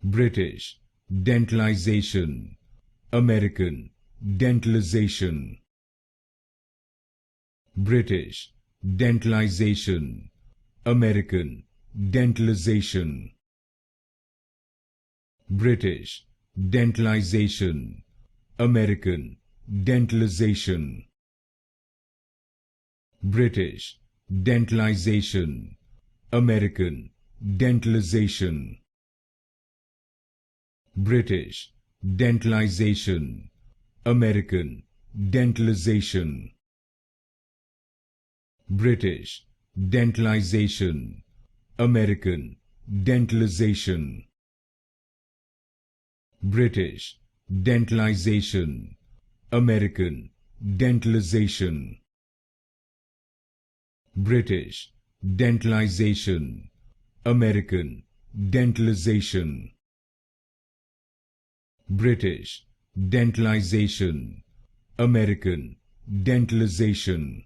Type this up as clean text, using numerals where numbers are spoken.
British, Dentalisation, American, Dentalisation. British, Dentalisation, American, Dentalisation. British, Dentalisation, American, Dentalisation. British, Dentalisation, American, Dentalisation. British, Dentalisation, American, Dentalisation. British, Dentalisation, American, Dentalisation. British, Dentalisation, American, Dentalisation. British, Dentalisation, American, Dentalisation. British, Dentalisation, American, Dentalisation.